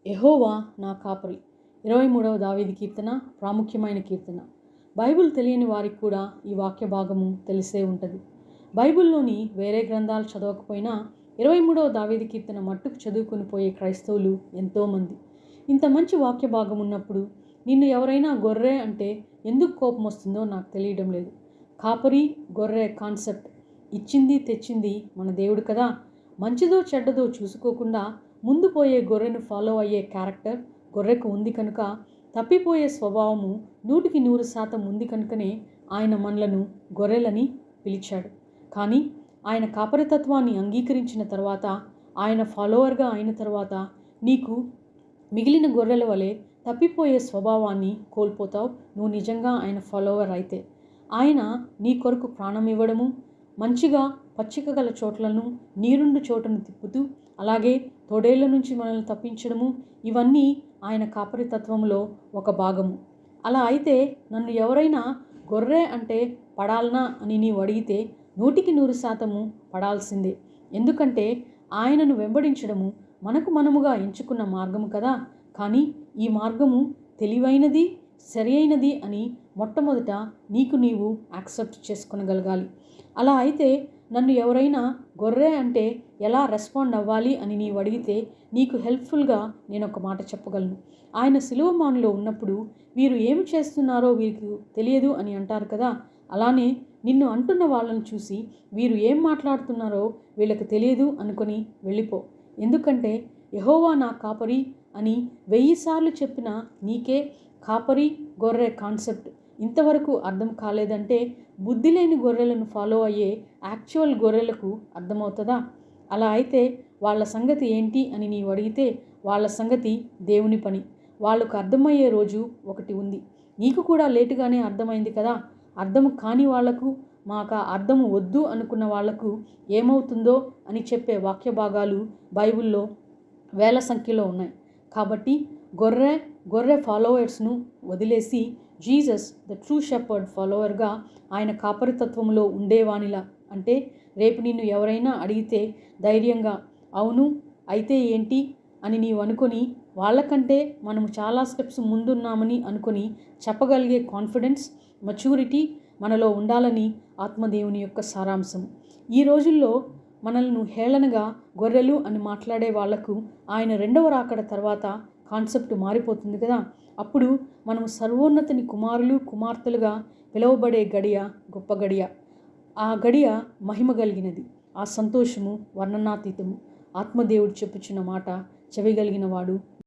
యెహోవా నా కాపరి. 23వ దావీదు కీర్తన, ప్రాముఖ్యమైన కీర్తన. బైబిల్ తెలియని వారికి కూడా ఈ వాక్య భాగము తెలిసే ఉంటుంది. బైబిల్లోని వేరే గ్రంథాలు చదవకపోయినా 23వ దావీదు కీర్తన మట్టుకు చదువుకొని పోయే క్రైస్తవులు ఎంతోమంది. ఇంత మంచి వాక్య భాగం ఉన్నప్పుడు నిన్ను ఎవరైనా గొర్రె అంటే ఎందుకు కోపం వస్తుందో నాకు తెలియడం లేదు. కాపరి, గొర్రె కాన్సెప్ట్ ఇచ్చింది తెచ్చింది మన దేవుడు కదా. మంచిదో చెడ్డదో చూసుకోకుండా ముందు పోయే గొర్రెను ఫాలో అయ్యే క్యారెక్టర్ గొర్రెకు ఉంది కనుక, తప్పిపోయే స్వభావము 100% ఉంది కనుకనే ఆయన మనలను గొర్రెలని పిలిచాడు. కానీ ఆయన కాపరితత్వాన్ని అంగీకరించిన తర్వాత, ఆయన ఫాలోవర్గా అయిన తర్వాత నీకు మిగిలిన గొర్రెల వలె తప్పిపోయే స్వభావాన్ని కోల్పోతావు. నువ్వు నిజంగా ఆయన ఫాలోవర్ అయితే. ఆయన నీ కొరకు ప్రాణం ఇవ్వడము, మంచిగా పచ్చిక గల చోట్లను, నీరుండు చోటను తిప్పుతూ, అలాగే తొడేళ్ల నుంచి మనల్ని తప్పించడము, ఇవన్నీ ఆయన కాపరితత్వంలో ఒక భాగము. అలా అయితే నన్ను ఎవరైనా గొర్రె అంటే పడాలనా అని నీవు అడిగితే 100% పడాల్సిందే. ఎందుకంటే ఆయనను వెంబడించడము మనముగా ఎంచుకున్న మార్గము కదా. కానీ ఈ మార్గము తెలివైనది, సరి అయినది అని మొట్టమొదట నీకు నీవు యాక్సెప్ట్ చేసుకొనగలగాలి. అలా అయితే నన్ను ఎవరైనా గొర్రె అంటే ఎలా రెస్పాండ్ అవ్వాలి అని నీవు అడిగితే నీకు హెల్ప్ఫుల్గా నేను ఒక మాట చెప్పగలను. ఆయన సిలువ మానులో ఉన్నప్పుడు వీరు ఏమి చేస్తున్నారో వీరికి తెలియదు అని అంటారు కదా. అలానే నిన్ను అంటున్న వాళ్ళని చూసి వీరు ఏం మాట్లాడుతున్నారో వీళ్ళకి తెలియదు అనుకొని వెళ్ళిపో. ఎందుకంటే యెహోవా నా కాపరి అని 1000 సార్లు చెప్పిన నీకే కాపరి, గొర్రె కాన్సెప్ట్ ఇంతవరకు అర్థం కాలేదంటే బుద్ధి లేని గొర్రెలను ఫాలో అయ్యే యాక్చువల్ గొర్రెలకు అర్థమవుతుందా? అలా అయితే వాళ్ళ సంగతి ఏంటి అని నీవు అడిగితే వాళ్ళ సంగతి దేవుని పని. వాళ్ళకు అర్థమయ్యే రోజు ఒకటి ఉంది. నీకు కూడా లేటుగానే అర్థమైంది కదా. అర్థము కాని వాళ్లకు, మాకు అర్థము వద్దు అనుకున్న వాళ్లకు ఏమవుతుందో అని చెప్పే వాక్య భాగాలు బైబిల్లో వేల సంఖ్యలో ఉన్నాయి. కాబట్టి గొర్రె ఫాలోవర్స్ను వదిలేసి జీసస్ ద ట్రూ షెపర్డ్ ఫాలోవర్గా ఆయన కాపరితత్వంలో ఉండేవానిలా, అంటే రేపు నిన్ను ఎవరైనా అడిగితే ధైర్యంగా అవును అయితే ఏంటి అని నీవు అనుకొని, వాళ్ళకంటే మనము చాలా స్టెప్స్ ముందున్నామని అనుకొని చెప్పగలిగే కాన్ఫిడెన్స్, మెచ్యూరిటీ మనలో ఉండాలని ఆత్మదేవుని యొక్క సారాంశం. ఈ రోజుల్లో మనల్ని హేళనగా గొర్రెలు అని మాట్లాడే వాళ్లకు ఆయన రెండవ రాకడ తర్వాత కాన్సెప్ట్ మారిపోతుంది కదా. అప్పుడు మనము సర్వోన్నతిని కుమారులు, కుమార్తెలుగా పిలువబడే గడియ గొప్ప గడియ. ఆ గడియ మహిమ కలిగినది. ఆ సంతోషము వర్ణనాతీతము. ఆత్మదేవుడు చెప్పుచున్న మాట చెవిగలిగిన వాడు